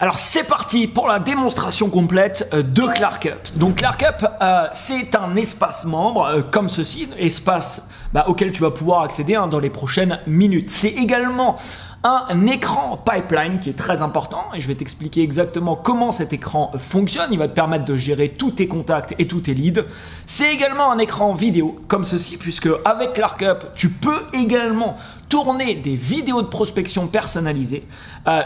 Alors c'est parti pour la démonstration complète de ClarkUp. Donc ClarkUp, c'est un espace membre comme ceci, espace auquel tu vas pouvoir accéder dans les prochaines minutes. C'est également un écran pipeline qui est très important et je vais t'expliquer exactement comment cet écran fonctionne. Il va te permettre de gérer tous tes contacts et tous tes leads. C'est également un écran vidéo comme ceci puisque avec ClarkUp, tu peux également tourner des vidéos de prospection personnalisées.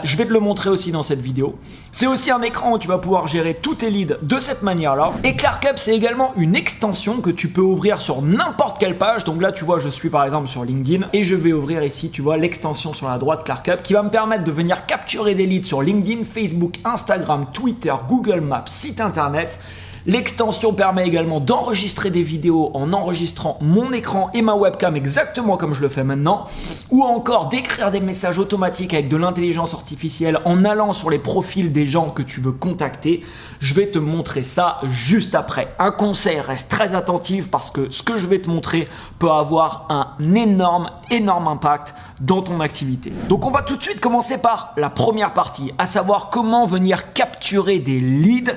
Je vais te le montrer aussi dans cette vidéo. C'est aussi un écran où tu vas pouvoir gérer tous tes leads de cette manière-là. Et ClarkUp, c'est également une extension que tu peux ouvrir sur n'importe quelle page. Donc là, tu vois, je suis par exemple sur LinkedIn et je vais ouvrir ici, tu vois, l'extension sur la droite ClarkUp qui va me permettre de venir capturer des leads sur LinkedIn, Facebook, Instagram, Twitter, Google Maps, site internet. L'extension permet également d'enregistrer des vidéos en enregistrant mon écran et ma webcam exactement comme je le fais maintenant, ou encore d'écrire des messages automatiques avec de l'intelligence artificielle en allant sur les profils des gens que tu veux contacter. Je vais te montrer ça juste après. Un conseil, reste très attentif parce que ce que je vais te montrer peut avoir un énorme impact dans ton activité. Donc on va tout de suite commencer par la première partie, à savoir comment venir capturer des leads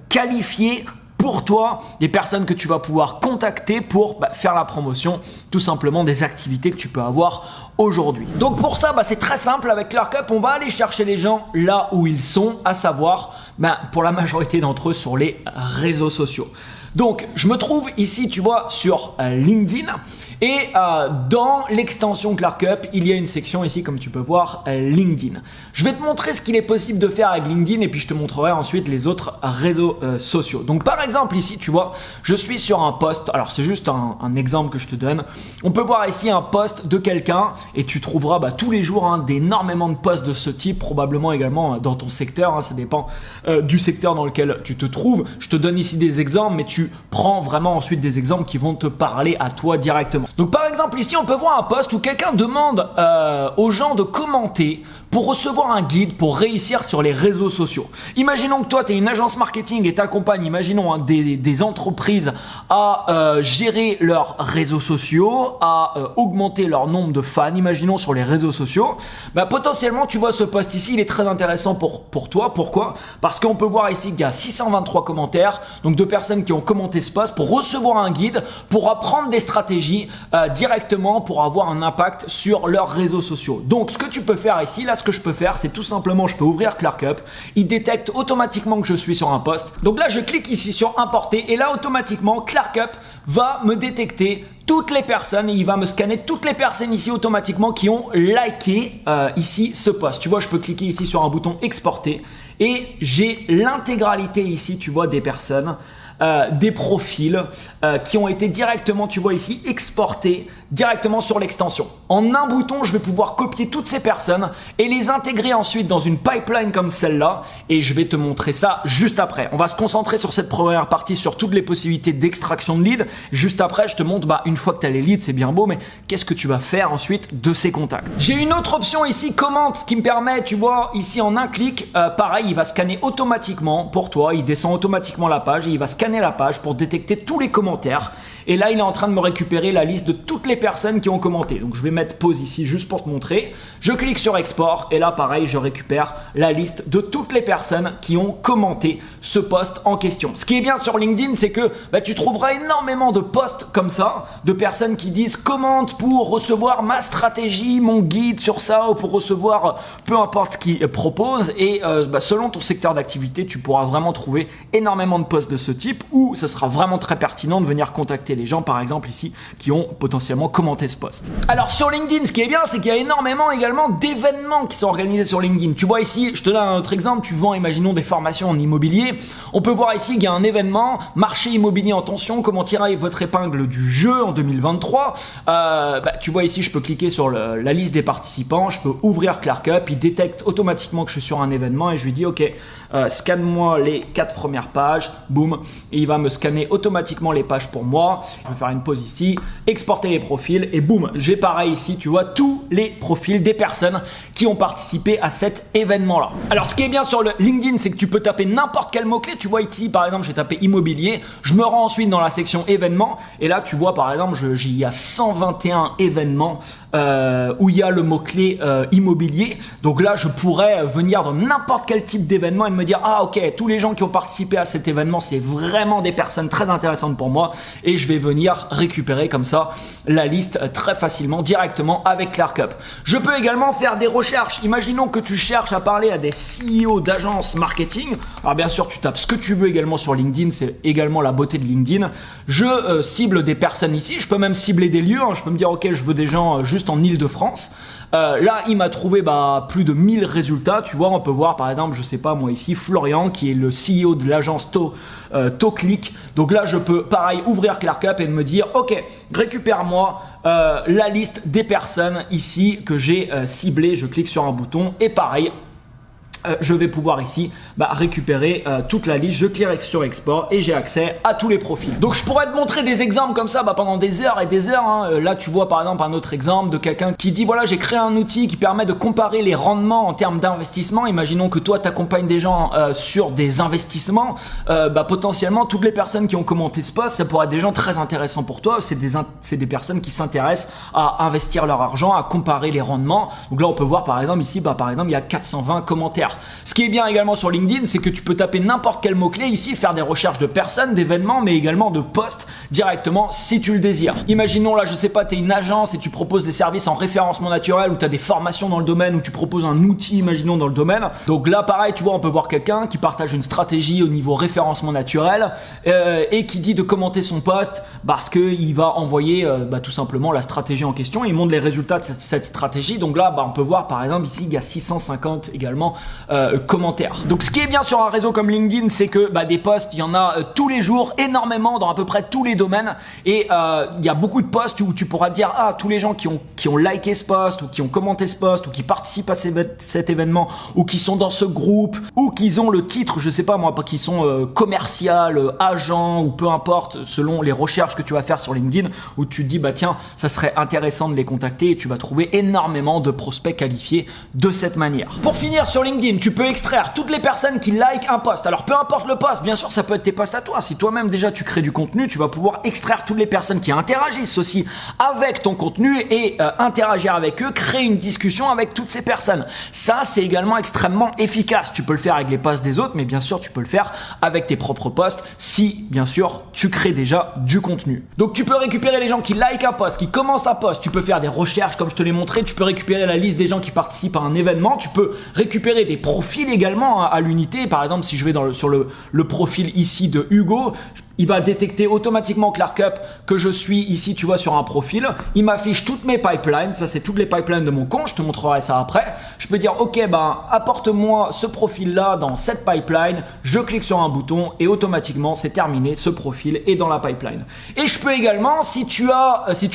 qualifiés pour toi, des personnes que tu vas pouvoir contacter pour faire la promotion tout simplement des activités que tu peux avoir aujourd'hui. Donc pour ça, c'est très simple avec ClarkUp, on va aller chercher les gens là où ils sont, à savoir pour la majorité d'entre eux sur les réseaux sociaux. Donc, je me trouve ici, tu vois, sur LinkedIn et dans l'extension ClarkUp, il y a une section ici, comme tu peux voir, LinkedIn. Je vais te montrer ce qu'il est possible de faire avec LinkedIn et puis je te montrerai ensuite les autres réseaux sociaux. Donc, par exemple, ici, tu vois, je suis sur un post. Alors, c'est juste un exemple que je te donne. On peut voir ici un post de quelqu'un et tu trouveras tous les jours d'énormément de posts de ce type, probablement également dans ton secteur. Ça dépend du secteur dans lequel tu te trouves. Je te donne ici des exemples, mais tu prends vraiment ensuite des exemples qui vont te parler à toi directement. Donc par exemple ici on peut voir un post où quelqu'un demande aux gens de commenter pour recevoir un guide pour réussir sur les réseaux sociaux. Imaginons que toi tu es une agence marketing et t'accompagnes, imaginons des entreprises à gérer leurs réseaux sociaux, à augmenter leur nombre de fans, imaginons sur les réseaux sociaux. Potentiellement tu vois ce post ici, il est très intéressant pour toi. Pourquoi? Parce qu'on peut voir ici qu'il y a 623 commentaires, donc de personnes qui ont commenté ce post pour recevoir un guide, pour apprendre des stratégies directement pour avoir un impact sur leurs réseaux sociaux. Donc ce que tu peux faire ici, là ce que je peux faire, c'est tout simplement, je peux ouvrir ClarkUp, il détecte automatiquement que je suis sur un post. Donc là je clique ici sur importer et là automatiquement ClarkUp va me détecter toutes les personnes et il va me scanner toutes les personnes ici automatiquement qui ont liké ici ce post. Tu vois, je peux cliquer ici sur un bouton exporter et j'ai l'intégralité ici, tu vois, des personnes, des profils qui ont été directement, tu vois ici, exportés directement sur l'extension. En un bouton, je vais pouvoir copier toutes ces personnes et les intégrer ensuite dans une pipeline comme celle-là et je vais te montrer ça juste après. On va se concentrer sur cette première partie, sur toutes les possibilités d'extraction de leads. Juste après, je te montre, une fois que tu as les leads, c'est bien beau, mais qu'est-ce que tu vas faire ensuite de ces contacts? J'ai une autre option ici, commente, qui me permet, tu vois, ici en un clic, pareil, il va scanner automatiquement pour toi, il descend automatiquement la page et il va scanner la page pour détecter tous les commentaires. Et là, il est en train de me récupérer la liste de toutes les personnes qui ont commenté. Donc, je vais mettre pause ici juste pour te montrer. Je clique sur export et là, pareil, je récupère la liste de toutes les personnes qui ont commenté ce post en question. Ce qui est bien sur LinkedIn, c'est que tu trouveras énormément de posts comme ça, de personnes qui disent commente pour recevoir ma stratégie, mon guide sur ça ou pour recevoir peu importe ce qu'ils proposent. Et selon ton secteur d'activité, tu pourras vraiment trouver énormément de posts de ce type où ça sera vraiment très pertinent de venir contacter les gens, par exemple ici, qui ont potentiellement commenté ce post. Alors sur LinkedIn, ce qui est bien, c'est qu'il y a énormément également d'événements qui sont organisés sur LinkedIn. Tu vois ici, je te donne un autre exemple, tu vends, imaginons, des formations en immobilier. On peut voir ici qu'il y a un événement, marché immobilier en tension, comment tirer votre épingle du jeu en 2023. Tu vois ici, je peux cliquer sur la liste des participants, je peux ouvrir ClarkUp, il détecte automatiquement que je suis sur un événement et je lui dis ok, scanne-moi les 4 premières pages, boum, et il va me scanner automatiquement les pages pour moi. Je vais faire une pause ici, exporter les profils et boum, j'ai pareil ici, tu vois, tous les profils des personnes qui ont participé à cet événement-là. Alors, ce qui est bien sur le LinkedIn, c'est que tu peux taper n'importe quel mot-clé. Tu vois ici, par exemple, j'ai tapé immobilier. Je me rends ensuite dans la section événements et là, tu vois, par exemple, exemple, il y a 121 événements où il y a le mot-clé immobilier. Donc là, je pourrais venir dans n'importe quel type d'événement et me dire, ah ok, tous les gens qui ont participé à cet événement, c'est vraiment des personnes très intéressantes pour moi, et je vais venir récupérer comme ça la liste très facilement, directement avec ClerkUp. Je peux également faire des recherches. Imaginons que tu cherches à parler à des CEO d'agences marketing. Alors bien sûr, tu tapes ce que tu veux également sur LinkedIn, c'est également la beauté de LinkedIn. Je cible des personnes ici, je peux même cibler des lieux, hein. Je peux me dire ok, je veux des gens juste en Île-de-France. Là, il m'a trouvé plus de 1000 résultats. Tu vois, on peut voir par exemple, je sais pas moi ici, Florian qui est le CEO de l'agence ToClick. Donc là, je peux pareil ouvrir ClerkUp et me dire ok, récupère-moi la liste des personnes ici que j'ai ciblées. Je clique sur un bouton et pareil, je vais pouvoir ici récupérer toute la liste. Je clique sur export et j'ai accès à tous les profils. Donc je pourrais te montrer des exemples comme ça pendant des heures et des heures, hein. Là tu vois par exemple un autre exemple de quelqu'un qui dit voilà, j'ai créé un outil qui permet de comparer les rendements en termes d'investissement. Imaginons que toi tu accompagnes des gens sur des investissements, potentiellement toutes les personnes qui ont commenté ce post, ça pourrait être des gens très intéressants pour toi. C'est des personnes qui s'intéressent à investir leur argent, à comparer les rendements. Donc là on peut voir par exemple ici, par exemple il y a 420 commentaires. Ce qui est bien également sur LinkedIn, c'est que tu peux taper n'importe quel mot-clé ici, faire des recherches de personnes, d'événements, mais également de posts directement si tu le désires. Imaginons là, je sais pas, tu es une agence et tu proposes des services en référencement naturel, ou tu as des formations dans le domaine, ou tu proposes un outil, imaginons, dans le domaine. Donc là, pareil, tu vois, on peut voir quelqu'un qui partage une stratégie au niveau référencement naturel et qui dit de commenter son post parce qu'il va envoyer tout simplement la stratégie en question. Il montre les résultats de cette stratégie. Donc là, on peut voir par exemple ici, il y a 650 également commentaires. Donc ce qui est bien sur un réseau comme LinkedIn, c'est que des posts, il y en a tous les jours, énormément dans à peu près tous les domaines, et il y a beaucoup de posts où tu pourras te dire tous les gens qui ont liké ce post, ou qui ont commenté ce post, ou qui participent à cet événement, ou qui sont dans ce groupe, ou qui ont le titre, je sais pas moi, qui sont commercial, agent, ou peu importe, selon les recherches que tu vas faire sur LinkedIn, où tu te dis tiens, ça serait intéressant de les contacter, et tu vas trouver énormément de prospects qualifiés de cette manière. Pour finir sur LinkedIn, tu peux extraire toutes les personnes qui likent un post. Alors peu importe le post, bien sûr ça peut être tes posts à toi. Si toi-même déjà tu crées du contenu, tu vas pouvoir extraire toutes les personnes qui interagissent aussi avec ton contenu et interagir avec eux, créer une discussion avec toutes ces personnes. Ça c'est également extrêmement efficace. Tu peux le faire avec les posts des autres, mais bien sûr tu peux le faire avec tes propres posts si bien sûr tu crées déjà du contenu. Donc tu peux récupérer les gens qui likent un post, qui commencent un post, tu peux faire des recherches comme je te l'ai montré, tu peux récupérer la liste des gens qui participent à un événement, tu peux récupérer des profils également à l'unité. Par exemple, si je vais sur le profil ici de Hugo, il va détecter automatiquement ClerkUp que je suis ici, tu vois, sur un profil. Il m'affiche toutes mes pipelines. Ça, c'est toutes les pipelines de mon compte. Je te montrerai ça après. Je peux dire, ok, apporte-moi ce profil-là dans cette pipeline. Je clique sur un bouton et automatiquement, c'est terminé. Ce profil est dans la pipeline. Et je peux également, si tu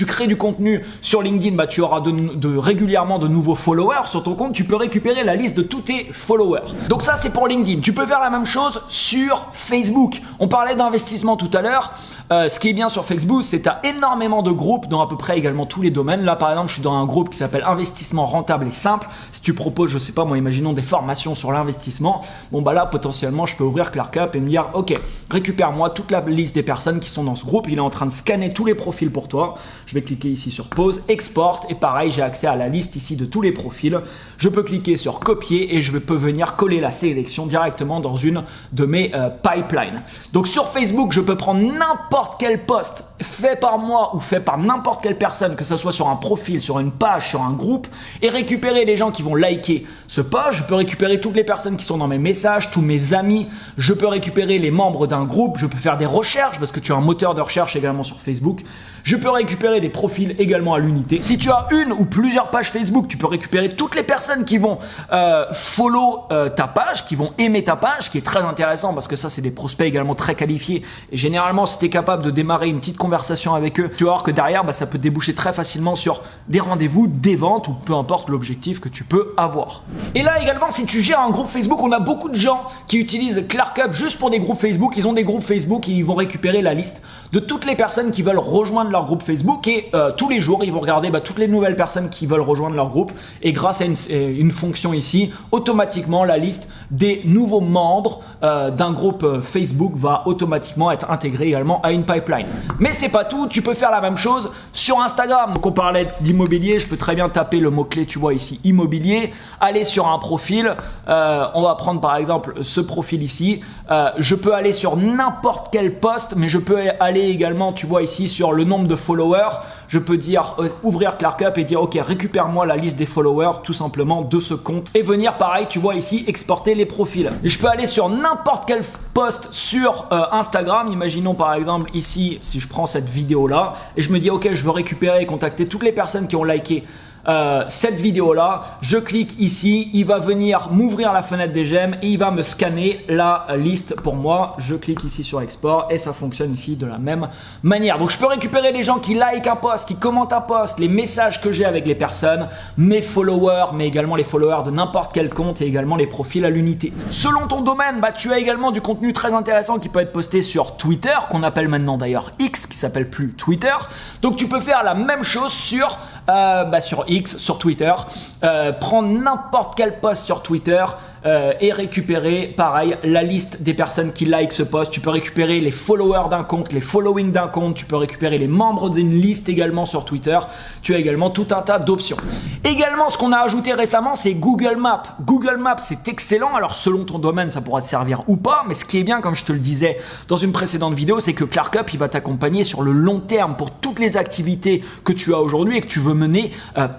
crées du contenu sur LinkedIn, tu auras régulièrement de nouveaux followers sur ton compte. Tu peux récupérer la liste de tous tes followers. Donc ça, c'est pour LinkedIn. Tu peux faire la même chose sur Facebook. On parlait d'investissement tout à l'heure. Ce qui est bien sur Facebook, c'est que tu as énormément de groupes dans à peu près également tous les domaines. Là, par exemple, je suis dans un groupe qui s'appelle Investissement rentable et simple. Si tu proposes, je sais pas moi, imaginons des formations sur l'investissement, là, potentiellement, je peux ouvrir ClerkUp et me dire, ok, récupère-moi toute la liste des personnes qui sont dans ce groupe. Il est en train de scanner tous les profils pour toi. Je vais cliquer ici sur pause, export, et pareil, j'ai accès à la liste ici de tous les profils. Je peux cliquer sur copier et je peux venir coller la sélection directement dans une de mes pipelines. Donc sur Facebook, je peux prendre n'importe quel post fait par moi ou fait par n'importe quelle personne, que ce soit sur un profil, sur une page, sur un groupe, et récupérer les gens qui vont liker ce post. Je peux récupérer toutes les personnes qui sont dans mes messages, tous mes amis. Je peux récupérer les membres d'un groupe. Je peux faire des recherches parce que tu as un moteur de recherche également sur Facebook. Je peux récupérer des profils également à l'unité. Si tu as une ou plusieurs pages Facebook, tu peux récupérer toutes les personnes qui vont follow ta page, qui vont aimer ta page, ce qui est très intéressant parce que ça, c'est des prospects également très qualifiés. Et généralement, si tu es capable de démarrer une petite conversation avec eux, tu vas voir que derrière, ça peut déboucher très facilement sur des rendez-vous, des ventes ou peu importe l'objectif que tu peux avoir. Et là également, si tu gères un groupe Facebook, on a beaucoup de gens qui utilisent ClerkUp juste pour des groupes Facebook. Ils ont des groupes Facebook et ils vont récupérer la liste de toutes les personnes qui veulent rejoindre leur groupe Facebook et tous les jours, ils vont regarder toutes les nouvelles personnes qui veulent rejoindre leur groupe et grâce à une fonction ici, automatiquement la liste des nouveaux membres d'un groupe Facebook va automatiquement être intégré également à une pipeline. Mais c'est pas tout, tu peux faire la même chose sur Instagram. Donc on parlait d'immobilier, je peux très bien taper le mot-clé, tu vois ici, immobilier, aller sur un profil, on va prendre par exemple ce profil ici, je peux aller sur n'importe quel post, mais je peux aller également, tu vois ici, sur le nombre de followers. Je peux dire ouvrir ClarkUp et dire ok, récupère-moi la liste des followers tout simplement de ce compte et venir pareil, tu vois ici, exporter les profils. Et je peux aller sur n'importe quel post sur Instagram. Imaginons par exemple ici, si je prends cette vidéo là et je me dis ok, je veux récupérer et contacter toutes les personnes qui ont liké cette vidéo là, je clique ici, il va venir m'ouvrir la fenêtre des j'aime et il va me scanner la liste pour moi. Je clique ici sur export et ça fonctionne ici de la même manière. Donc je peux récupérer les gens qui like un post, qui commentent un post, les messages que j'ai avec les personnes, mes followers, mais également les followers de n'importe quel compte et également les profils à l'unité. Selon ton domaine, tu as également du contenu très intéressant qui peut être posté sur Twitter, qu'on appelle maintenant d'ailleurs X, qui s'appelle plus Twitter. Donc tu peux faire la même chose sur X, sur Twitter, prendre n'importe quel post sur Twitter et récupérer pareil la liste des personnes qui like ce post. Tu peux récupérer les followers d'un compte, les followings d'un compte, tu peux récupérer les membres d'une liste également sur Twitter. Tu as également tout un tas d'options. Également, ce qu'on a ajouté récemment, c'est Google Maps. Google Maps, c'est excellent. Alors selon ton domaine, ça pourra te servir ou pas, mais ce qui est bien, comme je te le disais dans une précédente vidéo, c'est que ClarkUp, il va t'accompagner sur le long terme pour toutes les activités que tu as aujourd'hui et que tu veux mener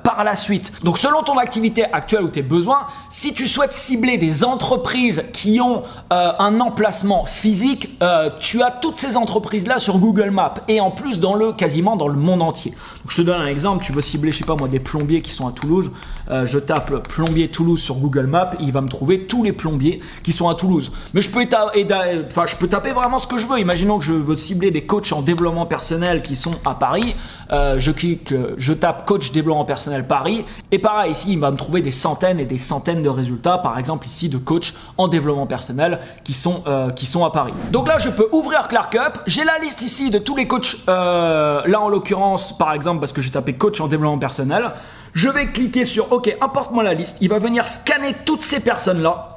par la suite. Donc selon ton activité actuelle ou tes besoins, si tu souhaites cibler des entreprises qui ont un emplacement physique, tu as toutes ces entreprises là sur Google Maps et en plus quasiment dans le monde entier. Donc, je te donne un exemple, tu veux cibler, je sais pas moi, des plombiers qui sont à Toulouse, je tape plombier Toulouse sur Google Maps et il va me trouver tous les plombiers qui sont à Toulouse. Mais je peux taper vraiment ce que je veux. Imaginons que je veux cibler des coachs en développement personnel qui sont à Paris, je tape coach développement personnel Paris et pareil ici il va me trouver des centaines et des centaines de résultats, par exemple ici de coachs en développement personnel qui sont à Paris. Donc là je peux ouvrir ClarkUp, j'ai la liste ici de tous les coachs, là en l'occurrence par exemple parce que j'ai tapé coach en développement personnel, je vais cliquer sur ok, importe-moi la liste, il va venir scanner toutes ces personnes là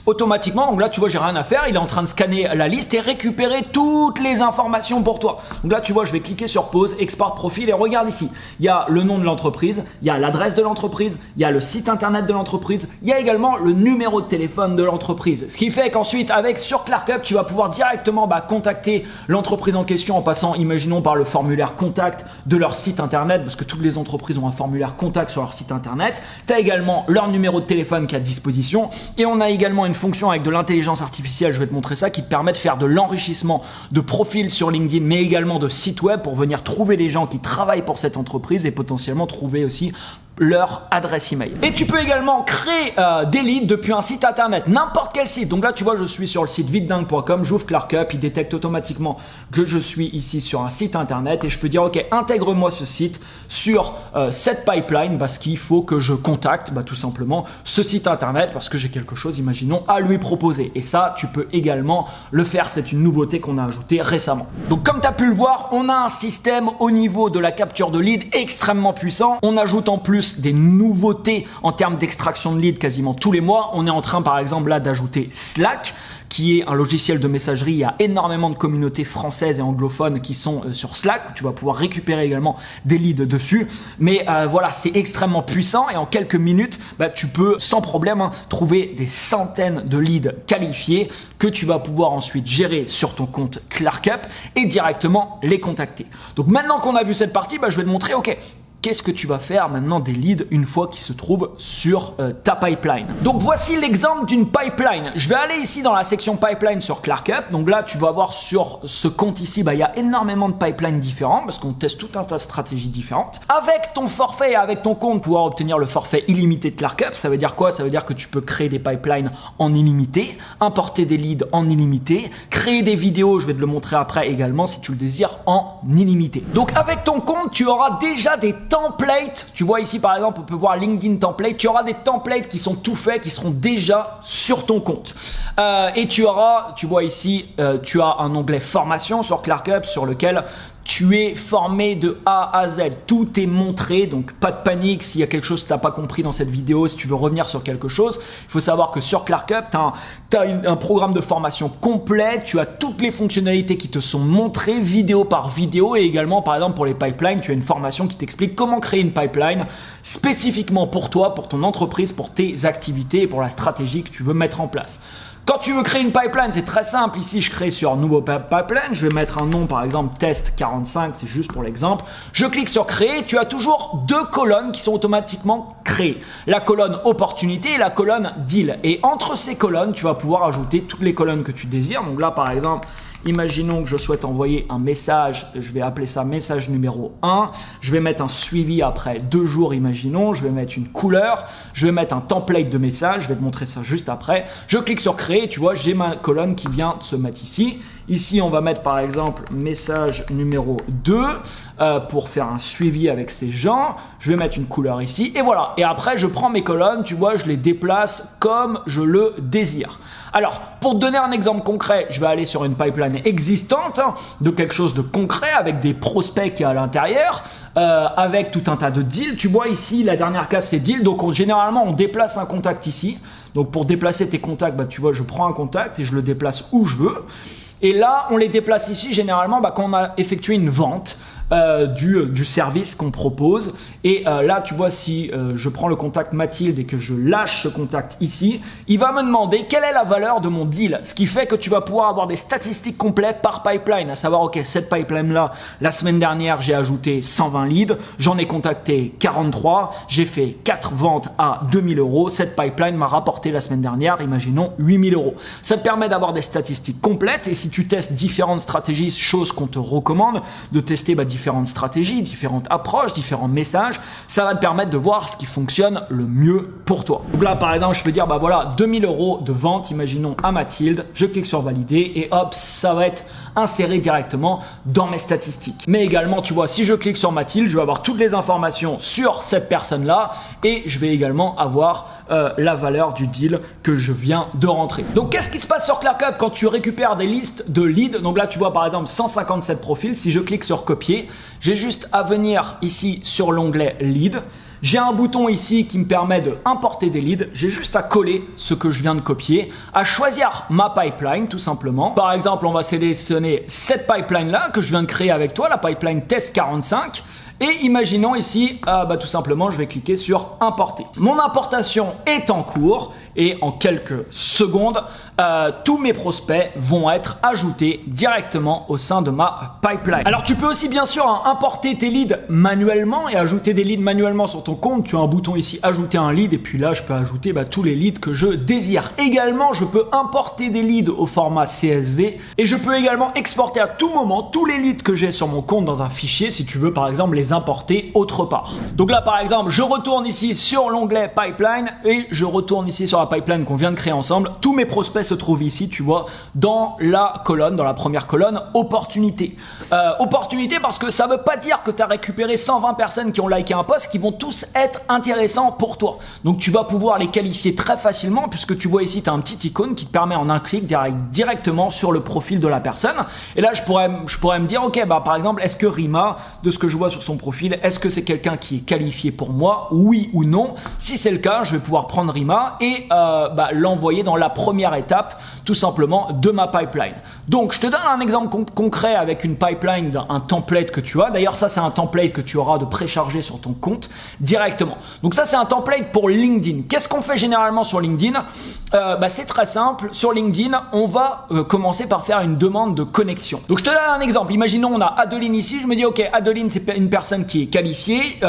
automatiquement. Donc là tu vois, j'ai rien à faire, il est en train de scanner la liste et récupérer toutes les informations pour toi. Donc là tu vois, je vais cliquer sur pause, export profil et regarde ici, il y a le nom de l'entreprise, il y a l'adresse de l'entreprise, il y a le site internet de l'entreprise, il y a également le numéro de téléphone de l'entreprise. Ce qui fait qu'ensuite sur ClarkUp, tu vas pouvoir directement contacter l'entreprise en question en passant, imaginons, par le formulaire contact de leur site internet, parce que toutes les entreprises ont un formulaire contact sur leur site internet. Tu as également leur numéro de téléphone qui est à disposition et on a également une fonction avec de l'intelligence artificielle, je vais te montrer ça, qui te permet de faire de l'enrichissement de profils sur LinkedIn, mais également de sites web pour venir trouver les gens qui travaillent pour cette entreprise et potentiellement trouver aussi leur adresse email. Et tu peux également créer des leads depuis un site internet, n'importe quel site. Donc là tu vois, je suis sur le site vitedingue.com, j'ouvre ClarkUp, il détecte automatiquement que je suis ici sur un site internet et je peux dire ok, intègre-moi ce site sur cette pipeline parce qu'il faut que je contacte tout simplement ce site internet parce que j'ai quelque chose, imaginons, à lui proposer. Et ça, tu peux également le faire, c'est une nouveauté qu'on a ajoutée récemment. Donc comme tu as pu le voir, on a un système au niveau de la capture de leads extrêmement puissant. On ajoute en plus des nouveautés en termes d'extraction de leads quasiment tous les mois. On est en train par exemple là d'ajouter Slack, qui est un logiciel de messagerie. Il y a énormément de communautés françaises et anglophones qui sont sur Slack, où tu vas pouvoir récupérer également des leads dessus. Mais voilà, c'est extrêmement puissant et en quelques minutes, tu peux sans problème trouver des centaines de leads qualifiés que tu vas pouvoir ensuite gérer sur ton compte ClarkUp et directement les contacter. Donc maintenant qu'on a vu cette partie, je vais te montrer, ok, qu'est-ce que tu vas faire maintenant des leads une fois qu'ils se trouvent sur ta pipeline. Donc voici l'exemple d'une pipeline. Je vais aller ici dans la section pipeline sur ClarkUp. Donc là, tu vas voir sur ce compte ici, il y a énormément de pipelines différents parce qu'on teste tout un tas de stratégies différentes. Avec ton forfait et avec ton compte, pouvoir obtenir le forfait illimité de ClarkUp, ça veut dire quoi? Ça veut dire que tu peux créer des pipelines en illimité, importer des leads en illimité, créer des vidéos, je vais te le montrer après également si tu le désires, en illimité. Donc avec ton compte, tu auras déjà des templates. Tu vois ici par exemple, on peut voir LinkedIn template. Tu auras des templates qui sont tout faits, qui seront déjà sur ton compte. Et tu vois ici, tu as un onglet formation sur ClarkUp sur lequel Tu es formé de A à Z, tout est montré, donc pas de panique s'il y a quelque chose que tu n'as pas compris dans cette vidéo, si tu veux revenir sur quelque chose. Il faut savoir que sur ClarkUp, tu as un programme de formation complet, tu as toutes les fonctionnalités qui te sont montrées vidéo par vidéo et également par exemple pour les pipelines, tu as une formation qui t'explique comment créer une pipeline spécifiquement pour toi, pour ton entreprise, pour tes activités et pour la stratégie que tu veux mettre en place. Quand tu veux créer une pipeline, c'est très simple. Ici, je crée sur nouveau pipeline. Je vais mettre un nom, par exemple, test 45. C'est juste pour l'exemple. Je clique sur créer. Tu as toujours deux colonnes qui sont automatiquement créées. La colonne opportunité et la colonne deal. Et entre ces colonnes, tu vas pouvoir ajouter toutes les colonnes que tu désires. Donc là, par exemple, imaginons que je souhaite envoyer un message, je vais appeler ça message numéro 1, je vais mettre un suivi après 2 jours, imaginons, je vais mettre une couleur, je vais mettre un template de message, je vais te montrer ça juste après. Je clique sur créer, tu vois, j'ai ma colonne qui vient de se mettre ici. Ici, on va mettre par exemple message numéro 2 pour faire un suivi avec ces gens. Je vais mettre une couleur ici et voilà. Et après, je prends mes colonnes, tu vois, je les déplace comme je le désire. Alors, pour te donner un exemple concret, je vais aller sur une pipeline existante, de quelque chose de concret avec des prospects qui est à l'intérieur, avec tout un tas de deals. Tu vois ici, la dernière case, c'est deal. Donc, généralement, on déplace un contact ici. Donc, pour déplacer tes contacts, bah, tu vois, je prends un contact et je le déplace où je veux. Et là, on les déplace ici généralement quand on a effectué une vente du service qu'on propose. Et là, tu vois, si je prends le contact Mathilde et que je lâche ce contact ici, il va me demander quelle est la valeur de mon deal. Ce qui fait que tu vas pouvoir avoir des statistiques complètes par pipeline, à savoir, ok, cette pipeline-là, la semaine dernière, j'ai ajouté 120 leads, j'en ai contacté 43, j'ai fait 4 ventes à 2000 euros. Cette pipeline m'a rapporté la semaine dernière, imaginons, 8000 euros. Ça te permet d'avoir des statistiques complètes et si tu testes différentes stratégies, chose qu'on te recommande, de tester différentes stratégies, différentes approches, différents messages, ça va te permettre de voir ce qui fonctionne le mieux pour toi. Donc là, par exemple, je peux dire, bah voilà, 2000 euros de vente, imaginons à Mathilde, je clique sur valider et hop, ça va être inséré directement dans mes statistiques. Mais également, tu vois, si je clique sur Mathilde, je vais avoir toutes les informations sur cette personne-là et je vais également avoir la valeur du deal que je viens de rentrer. Donc, qu'est-ce qui se passe sur ClarkUp quand tu récupères des listes de leads? Donc là, tu vois par exemple 157 profils. Si je clique sur copier, j'ai juste à venir ici sur l'onglet lead. J'ai un bouton ici qui me permet de importer des leads. J'ai juste à coller ce que je viens de copier, à choisir ma pipeline tout simplement. Par exemple, on va sélectionner cette pipeline là que je viens de créer avec toi, la pipeline test 45. Et imaginons ici, tout simplement, je vais cliquer sur importer. Mon importation est en cours et en quelques secondes, tous mes prospects vont être ajoutés directement au sein de ma pipeline. Alors, tu peux aussi bien sûr importer tes leads manuellement et ajouter des leads manuellement sur ton compte. Tu as un bouton ici, ajouter un lead et puis là, je peux ajouter tous les leads que je désire. Également, je peux importer des leads au format CSV et je peux également exporter à tout moment tous les leads que j'ai sur mon compte dans un fichier si tu veux par exemple les importer autre part. Donc là par exemple je retourne ici sur l'onglet pipeline et je retourne ici sur la pipeline qu'on vient de créer ensemble. Tous mes prospects se trouvent ici, tu vois, dans la colonne, dans la première colonne opportunité. Opportunité parce que ça veut pas dire que tu as récupéré 120 personnes qui ont liké un post qui vont tous être intéressants pour toi. Donc tu vas pouvoir les qualifier très facilement puisque tu vois ici tu as un petit icône qui te permet en un clic directement sur le profil de la personne. Et là je pourrais me dire ok par exemple est-ce que Rima, de ce que je vois sur son profil, est-ce que c'est quelqu'un qui est qualifié pour moi, oui ou non? Si c'est le cas, je vais pouvoir prendre Rima et l'envoyer dans la première étape tout simplement de ma pipeline. Donc je te donne un exemple concret avec une pipeline, un template que tu as. D'ailleurs ça c'est un template que tu auras de précharger sur ton compte directement. Donc ça c'est un template pour LinkedIn. Qu'est-ce qu'on fait généralement sur LinkedIn? C'est très simple. Sur LinkedIn, on va commencer par faire une demande de connexion. Donc je te donne un exemple. Imaginons on a Adeline ici. Je me dis ok, Adeline c'est une personne qui est qualifiée.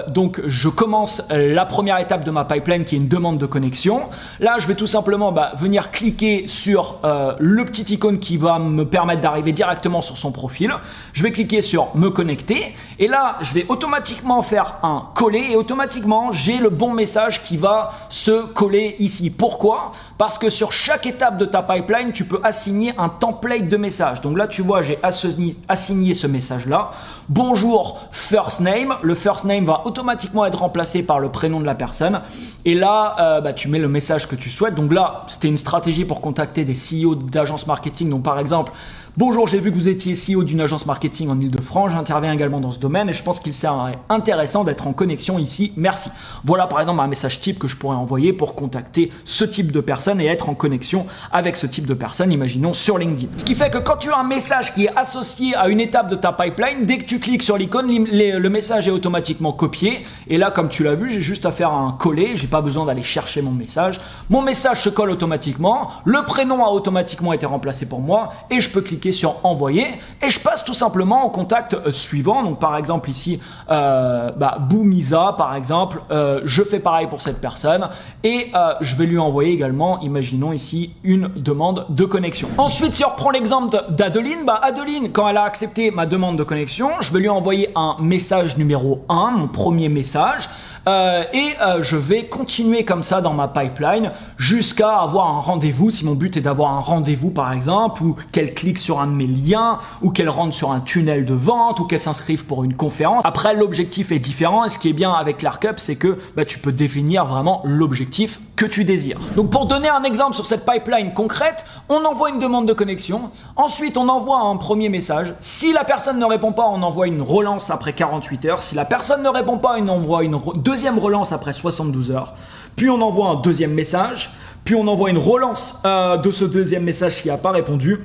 Donc je commence la première étape de ma pipeline qui est une demande de connexion. Là je vais tout simplement venir cliquer sur le petit icône qui va me permettre d'arriver directement sur son profil. Je vais cliquer sur me connecter et là je vais automatiquement faire un coller et automatiquement j'ai le bon message qui va se coller ici. Pourquoi? Parce que sur chaque étape de ta pipeline, tu peux assigner un template de message. Donc là, tu vois, j'ai assigné ce message-là. Bonjour, first name. Le first name va automatiquement être remplacé par le prénom de la personne. Et là, tu mets le message que tu souhaites. Donc là, c'était une stratégie pour contacter des CEO d'agences marketing. Donc par exemple, bonjour, j'ai vu que vous étiez CEO d'une agence marketing en Ile-de-France. J'interviens également dans ce domaine et je pense qu'il serait intéressant d'être en connexion ici. Merci. Voilà par exemple un message type que je pourrais envoyer pour contacter ce type de personne et être en connexion avec ce type de personne, imaginons sur LinkedIn. Ce qui fait que quand tu as un message qui est associé à une étape de ta pipeline, dès que tu cliques sur l'icône, le message est automatiquement copié. Et là, comme tu l'as vu, j'ai juste à faire un coller. J'ai pas besoin d'aller chercher mon message. Mon message se colle automatiquement. Le prénom a automatiquement été remplacé pour moi et je peux cliquer sur envoyer et je passe tout simplement au contact suivant. Donc par exemple ici Boumisa par exemple, je fais pareil pour cette personne et je vais lui envoyer également, imaginons ici, une demande de connexion. Ensuite, si on reprend l'exemple d'Adeline, Adeline, quand elle a accepté ma demande de connexion, je vais lui envoyer un message numéro 1, mon premier message. Je vais continuer comme ça dans ma pipeline jusqu'à avoir un rendez-vous. Si mon but est d'avoir un rendez-vous par exemple, ou qu'elle clique sur un de mes liens, ou qu'elle rentre sur un tunnel de vente, ou qu'elle s'inscrive pour une conférence. Après, l'objectif est différent et ce qui est bien avec ClarkUp, c'est que tu peux définir vraiment l'objectif que tu désires. Donc pour donner un exemple sur cette pipeline concrète, on envoie une demande de connexion, ensuite on envoie un premier message. Si la personne ne répond pas, on envoie une relance après 48 heures. Si la personne ne répond pas, on envoie une deuxième relance après 72 heures. Puis on envoie un deuxième message, puis on envoie une relance de ce deuxième message qui n'a pas répondu.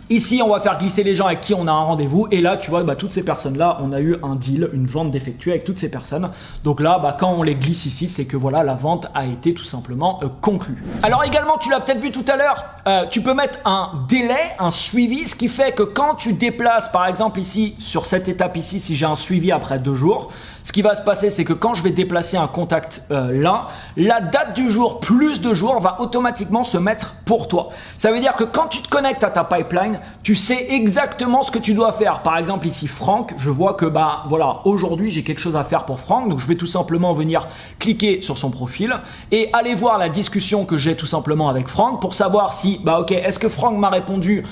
Ici, on va faire glisser les gens avec qui on a un rendez-vous. Et là, tu vois, toutes ces personnes-là, on a eu un deal, une vente d'effectuer avec toutes ces personnes. Donc là, quand on les glisse ici, c'est que voilà, la vente a été tout simplement conclue. Alors également, tu l'as peut-être vu tout à l'heure, tu peux mettre un délai, un suivi, ce qui fait que quand tu déplaces, par exemple ici, sur cette étape ici, si j'ai un suivi après 2 jours, ce qui va se passer, c'est que quand je vais déplacer un contact là, la date du jour plus 2 jours va automatiquement se mettre pour toi. Ça veut dire que quand tu te connectes à ta pipeline, tu sais exactement ce que tu dois faire. Par exemple ici Franck, je vois que voilà, aujourd'hui j'ai quelque chose à faire pour Franck, donc je vais tout simplement venir cliquer sur son profil et aller voir la discussion que j'ai tout simplement avec Franck pour savoir si ok, est-ce que Franck m'a répondu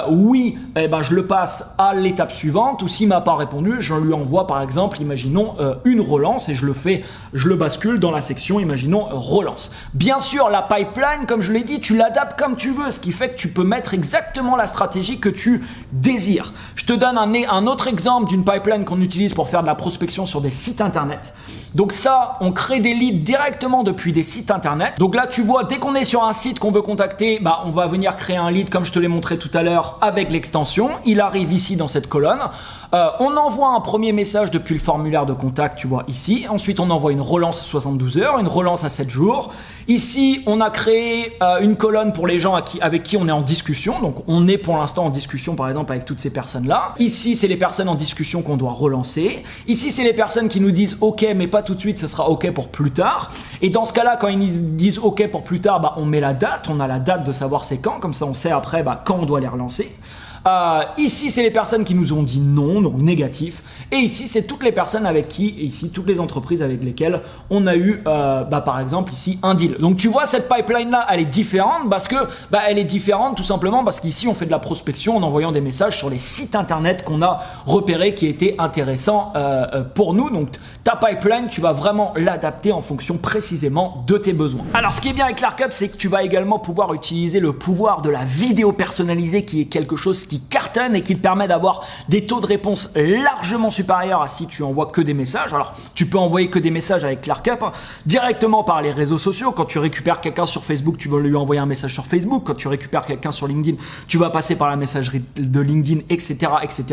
oui, je le passe à l'étape suivante, ou s'il m'a pas répondu, je lui envoie par exemple, imaginons une relance et je le bascule dans la section, imaginons relance. Bien sûr, la pipeline, comme je l'ai dit, tu l'adaptes comme tu veux, ce qui fait que tu peux mettre exactement la stratégie que tu désires. Je te donne un autre exemple d'une pipeline qu'on utilise pour faire de la prospection sur des sites internet. Donc ça, on crée des leads directement depuis des sites internet. Donc là, tu vois, dès qu'on est sur un site qu'on veut contacter, on va venir créer un lead comme je te l'ai montré tout à l'heure avec l'extension. Il arrive ici dans cette colonne. On envoie un premier message depuis le formulaire de contact, tu vois ici. Ensuite, on envoie une relance à 72 heures, une relance à 7 jours. Ici, on a créé une colonne pour les gens avec qui on est en discussion. Donc, on est pour l'instant en discussion, par exemple, avec toutes ces personnes-là. Ici, c'est les personnes en discussion qu'on doit relancer. Ici, c'est les personnes qui nous disent « OK, mais pas tout de suite, ce sera OK pour plus tard ». Et dans ce cas-là, quand ils nous disent « OK pour plus tard », on met la date. On a la date de savoir c'est quand. Comme ça, on sait après quand on doit les relancer. Ici, c'est les personnes qui nous ont dit non, donc négatif. Et ici, c'est toutes les personnes avec qui, et ici, toutes les entreprises avec lesquelles on a eu, par exemple, ici, un deal. Donc, tu vois, cette pipeline-là, elle est différente parce que, elle est différente tout simplement parce qu'ici, on fait de la prospection en envoyant des messages sur les sites internet qu'on a repérés qui étaient intéressants pour nous. Donc, ta pipeline, tu vas vraiment l'adapter en fonction précisément de tes besoins. Alors, ce qui est bien avec ClarkUp, c'est que tu vas également pouvoir utiliser le pouvoir de la vidéo personnalisée qui est quelque chose qui cartonne et qui te permet d'avoir des taux de réponse largement supérieurs à si tu envoies que des messages. Alors, tu peux envoyer que des messages avec ClarkUp directement par les réseaux sociaux. Quand tu récupères quelqu'un sur Facebook, tu vas lui envoyer un message sur Facebook. Quand tu récupères quelqu'un sur LinkedIn, tu vas passer par la messagerie de LinkedIn, etc., etc.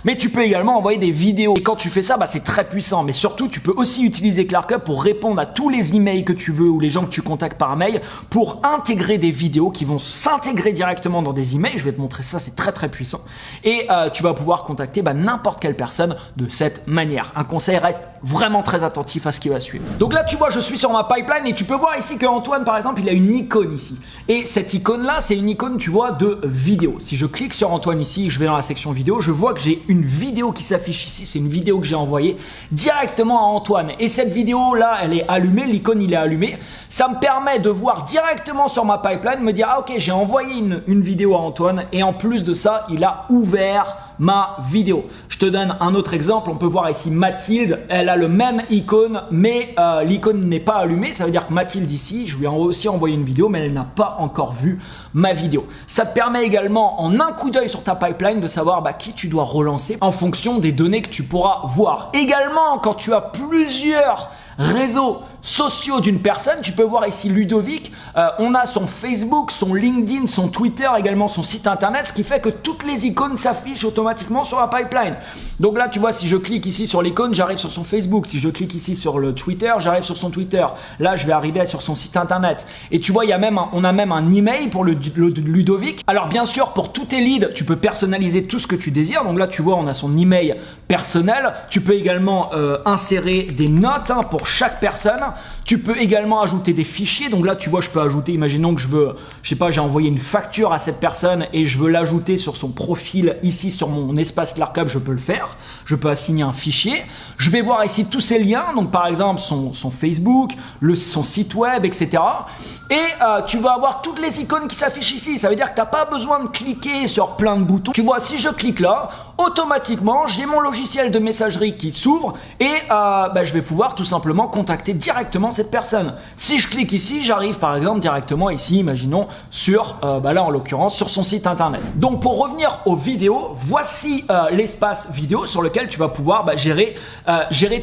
Mais tu peux également envoyer des vidéos. Et quand tu fais ça, c'est très puissant. Mais surtout, tu peux aussi utiliser ClarkUp pour répondre à tous les emails que tu veux ou les gens que tu contactes par mail pour intégrer des vidéos qui vont s'intégrer directement dans des emails. Je vais te montrer ça, c'est très très puissant et tu vas pouvoir contacter n'importe quelle personne de cette manière. Un conseil, reste vraiment très attentif à ce qui va suivre. Donc là tu vois, je suis sur ma pipeline et tu peux voir ici que Antoine par exemple, il a une icône ici. Et cette icône là, c'est une icône, tu vois, de vidéo. Si je clique sur Antoine ici, je vais dans la section vidéo, je vois que j'ai une vidéo qui s'affiche ici. C'est une vidéo que j'ai envoyée directement à Antoine. Et cette vidéo là, elle est allumée, l'icône il est allumé. Ça me permet de voir directement sur ma pipeline, me dire ah ok, j'ai envoyé une vidéo à Antoine et en plus de ça, il a ouvert ma vidéo. Je te donne un autre exemple, on peut voir ici Mathilde, elle a le même icône, mais l'icône n'est pas allumée, ça veut dire que Mathilde ici, je lui ai aussi envoyé une vidéo, mais elle n'a pas encore vu ma vidéo. Ça te permet également, en un coup d'œil sur ta pipeline, de savoir qui tu dois relancer en fonction des données que tu pourras voir. Également, quand tu as plusieurs réseaux sociaux d'une personne, tu peux voir ici Ludovic, on a son Facebook, son LinkedIn, son Twitter, également son site internet, ce qui fait que toutes les icônes s'affichent automatiquement sur la pipeline. Donc là tu vois, si je clique ici sur l'icône, j'arrive sur son Facebook. Si je clique ici sur le Twitter, j'arrive sur son Twitter. Là je vais arriver sur son site internet. Et tu vois, on a même un email pour le Ludovic. Alors bien sûr, pour tous tes leads, tu peux personnaliser tout ce que tu désires. Donc là tu vois, on a son email personnel. Tu peux également insérer des notes pour chaque personne. Tu peux également ajouter des fichiers. Donc là, tu vois, je peux ajouter, imaginons que j'ai envoyé une facture à cette personne et je veux l'ajouter sur son profil ici sur mon espace ClarkUp, je peux le faire. Je peux assigner un fichier. Je vais voir ici tous ces liens. Donc par exemple, son Facebook, son site web, etc. Et tu vas avoir toutes les icônes qui s'affichent ici. Ça veut dire que tu n'as pas besoin de cliquer sur plein de boutons. Tu vois, si je clique là, automatiquement, j'ai mon logiciel de messagerie qui s'ouvre et je vais pouvoir tout simplement contacter directement cette personne. Si je clique ici, j'arrive par exemple directement ici, imaginons, sur, là en l'occurrence, sur son site internet. Donc pour revenir aux vidéos, voici l'espace vidéo sur lequel tu vas pouvoir gérer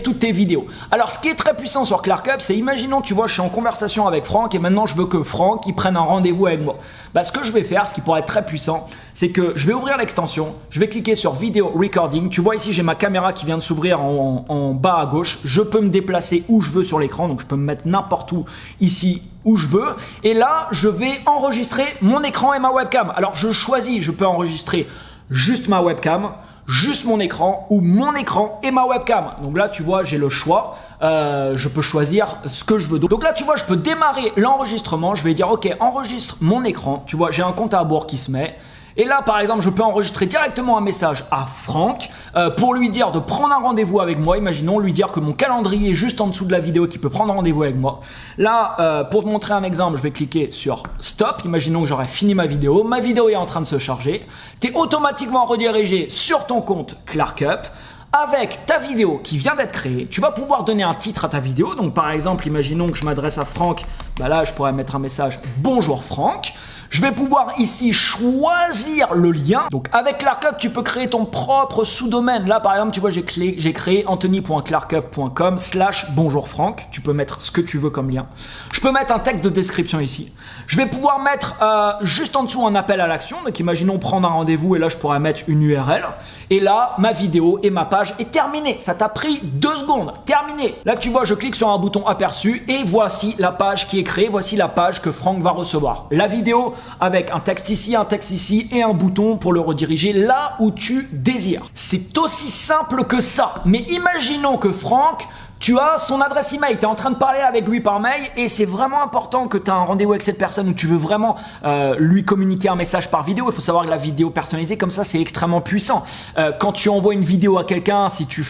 toutes tes vidéos. Alors ce qui est très puissant sur ClarkUp, c'est imaginons, tu vois, je suis en conversation avec Franck et maintenant je veux que Franck il prenne un rendez-vous avec moi. Ce que je vais faire, ce qui pourrait être très puissant, c'est que je vais ouvrir l'extension, je vais cliquer sur Video Recording. Tu vois ici, j'ai ma caméra qui vient de s'ouvrir en bas à gauche. Je peux me déplacer où je veux sur l'écran, donc je peux me mettre n'importe où ici où je veux. Et là, je vais enregistrer mon écran et ma webcam. Alors, je choisis, je peux enregistrer juste ma webcam, juste mon écran ou mon écran et ma webcam. Donc là, tu vois, j'ai le choix. Je peux choisir ce que je veux. Donc là, tu vois, je peux démarrer l'enregistrement. Je vais dire, ok, enregistre mon écran. Tu vois, j'ai un compte à rebours qui se met. Et là, par exemple, je peux enregistrer directement un message à Franck pour lui dire de prendre un rendez-vous avec moi. Imaginons lui dire que mon calendrier est juste en dessous de la vidéo, qu'il peut prendre un rendez-vous avec moi. Là, pour te montrer un exemple, je vais cliquer sur Stop. Imaginons que j'aurais fini ma vidéo. Ma vidéo est en train de se charger. Tu es automatiquement redirigé sur ton compte ClarkUp. Avec ta vidéo qui vient d'être créée, tu vas pouvoir donner un titre à ta vidéo. Donc par exemple, imaginons que je m'adresse à Franck. Là, je pourrais mettre un message « Bonjour Franck ». Je vais pouvoir ici choisir le lien. Donc avec ClarkUp, tu peux créer ton propre sous-domaine. Là, par exemple, tu vois, j'ai créé anthony.clarkup.com/bonjourfranck. Tu peux mettre ce que tu veux comme lien. Je peux mettre un texte de description ici. Je vais pouvoir mettre juste en dessous un appel à l'action. Donc imaginons prendre un rendez-vous et là, je pourrais mettre une URL. Et là, ma vidéo et ma page est terminée. Ça t'a pris 2 secondes. Terminé. Là, tu vois, je clique sur un bouton aperçu et voici la page qui est créée. Voici la page que Franck va recevoir. La vidéo avec un texte ici et un bouton pour le rediriger là où tu désires. C'est aussi simple que ça. Mais imaginons que Franck, tu as son adresse email, tu es en train de parler avec lui par mail et c'est vraiment important que tu as un rendez-vous avec cette personne où tu veux vraiment lui communiquer un message par vidéo. Il faut savoir que la vidéo personnalisée comme ça, c'est extrêmement puissant. Quand tu envoies une vidéo à quelqu'un, si tu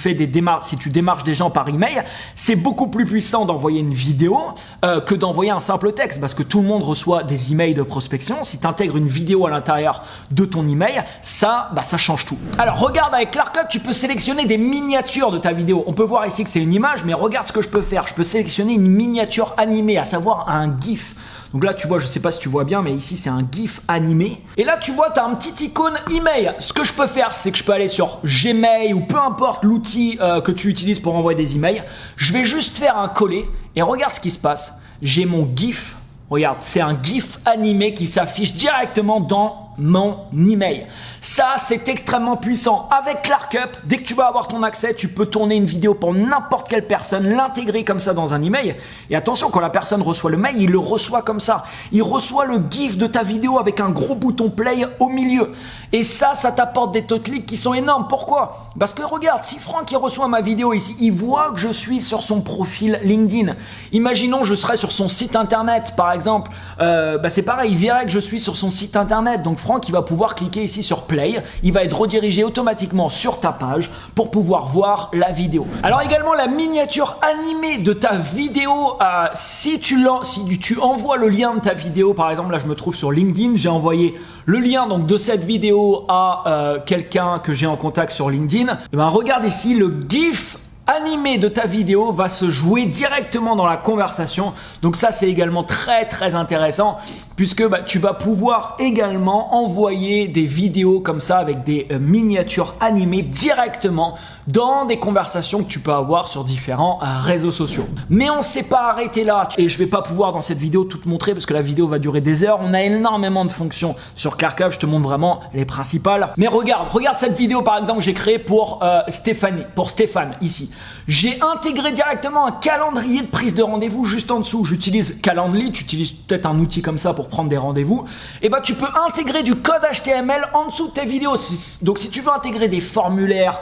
démarches des gens par email, c'est beaucoup plus puissant d'envoyer une vidéo que d'envoyer un simple texte parce que tout le monde reçoit des emails de prospection. Si tu intègres une vidéo à l'intérieur de ton email, ça change tout. Alors regarde, avec ClarkUp, tu peux sélectionner des miniatures de ta vidéo. On peut voir ici que c'est une image, mais regarde ce que je peux faire. Je peux sélectionner une miniature animée, à savoir un GIF. Donc là, tu vois, je sais pas si tu vois bien, mais ici, c'est un GIF animé. Et là, tu vois, tu as un petit icône email. Ce que je peux faire, c'est que je peux aller sur Gmail ou peu importe l'outil que tu utilises pour envoyer des emails. Je vais juste faire un coller et regarde ce qui se passe. J'ai mon GIF. Regarde, c'est un GIF animé qui s'affiche directement dans mon email. Ça, c'est extrêmement puissant. Avec ClarkUp, dès que tu vas avoir ton accès, tu peux tourner une vidéo pour n'importe quelle personne, l'intégrer comme ça dans un email. Et attention, quand la personne reçoit le mail, il le reçoit comme ça. Il reçoit le GIF de ta vidéo avec un gros bouton play au milieu. Et ça t'apporte des taux de clics qui sont énormes. Pourquoi? Parce que regarde, si Franck il reçoit ma vidéo ici, il voit que je suis sur son profil LinkedIn. Imaginons je serais sur son site internet par exemple, c'est pareil, il verrait que je suis sur son site internet. Donc Franck il va pouvoir cliquer ici sur play, il va être redirigé automatiquement sur ta page pour pouvoir voir la vidéo. Alors également la miniature animée de ta vidéo, si tu envoies le lien de ta vidéo, par exemple là je me trouve sur LinkedIn, j'ai envoyé le lien donc de cette vidéo à quelqu'un que j'ai en contact sur LinkedIn, et ben regarde ici, le GIF animé de ta vidéo va se jouer directement dans la conversation. Donc ça c'est également très intéressant puisque tu vas pouvoir également envoyer des vidéos comme ça avec des miniatures animées directement dans des conversations que tu peux avoir sur différents réseaux sociaux. Mais on ne s'est pas arrêté là et je vais pas pouvoir dans cette vidéo tout te montrer parce que la vidéo va durer des heures. On a énormément de fonctions sur ClarkUp, je te montre vraiment les principales. Mais regarde cette vidéo par exemple que j'ai créée pour Stéphane ici. J'ai intégré directement un calendrier de prise de rendez-vous juste en dessous. J'utilise Calendly, tu utilises peut-être un outil comme ça pour prendre des rendez-vous. Et tu peux intégrer du code HTML en dessous de tes vidéos. Donc si tu veux intégrer des formulaires,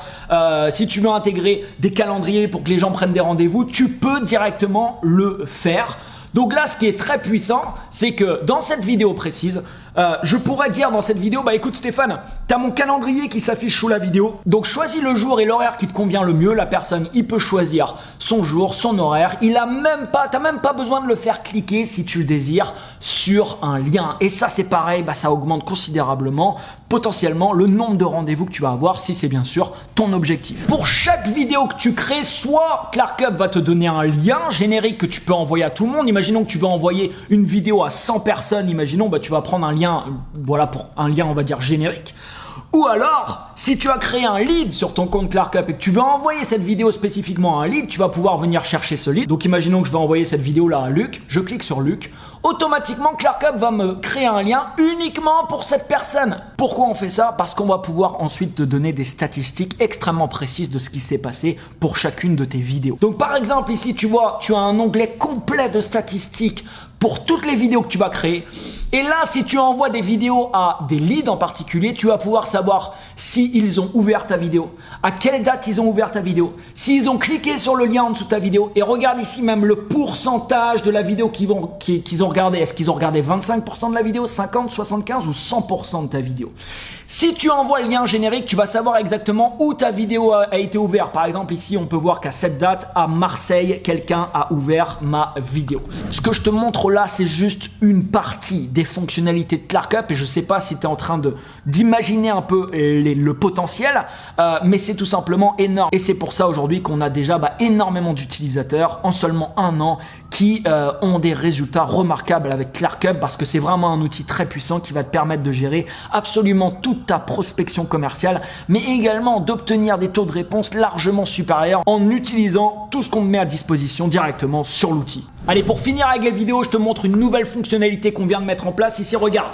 si tu veux intégrer des calendriers pour que les gens prennent des rendez-vous, tu peux directement le faire. Donc là, ce qui est très puissant, c'est que dans cette vidéo précise, je pourrais dire dans cette vidéo, écoute Stéphane, tu as mon calendrier qui s'affiche sous la vidéo. Donc choisis le jour et l'horaire qui te convient le mieux. La personne, il peut choisir son jour, son horaire. T'as même pas besoin de le faire cliquer si tu le désires sur un lien. Et ça, c'est pareil, ça augmente considérablement, potentiellement, le nombre de rendez-vous que tu vas avoir si c'est bien sûr ton objectif. Pour chaque vidéo que tu crées, soit ClarkUp va te donner un lien générique que tu peux envoyer à tout le monde. Imaginons que tu vas envoyer une vidéo à 100 personnes. Imaginons, tu vas prendre un lien, pour un lien, on va dire générique. Ou alors, si tu as créé un lead sur ton compte ClarkUp et que tu veux envoyer cette vidéo spécifiquement à un lead, tu vas pouvoir venir chercher ce lead. Donc imaginons que je vais envoyer cette vidéo là à Luc, je clique sur Luc, automatiquement ClarkUp va me créer un lien uniquement pour cette personne. Pourquoi on fait ça? Parce qu'on va pouvoir ensuite te donner des statistiques extrêmement précises de ce qui s'est passé pour chacune de tes vidéos. Donc par exemple ici tu vois, tu as un onglet complet de statistiques pour toutes les vidéos que tu vas créer. Et là, si tu envoies des vidéos à des leads en particulier, tu vas pouvoir savoir s'ils ont ouvert ta vidéo, à quelle date ils ont ouvert ta vidéo, s'ils ont cliqué sur le lien en dessous de ta vidéo. Et regarde ici même le pourcentage de la vidéo qu'ils ont regardé. Est-ce qu'ils ont regardé 25% de la vidéo, 50, 75 ou 100% de ta vidéo? Si tu envoies le lien générique, tu vas savoir exactement où ta vidéo a été ouverte. Par exemple, ici, on peut voir qu'à cette date, à Marseille, quelqu'un a ouvert ma vidéo. Ce que je te montre là, c'est juste une partie des fonctionnalités de ClarkUp et je sais pas si tu es en train d'imaginer un peu le potentiel, mais c'est tout simplement énorme. Et c'est pour ça aujourd'hui qu'on a déjà énormément d'utilisateurs en seulement un an qui ont des résultats remarquables avec ClarkUp parce que c'est vraiment un outil très puissant qui va te permettre de gérer absolument toute ta prospection commerciale, mais également d'obtenir des taux de réponse largement supérieurs en utilisant tout ce qu'on te met à disposition directement sur l'outil. Allez, pour finir avec les vidéos, je te montre une nouvelle fonctionnalité qu'on vient de mettre en place. Ici, regarde.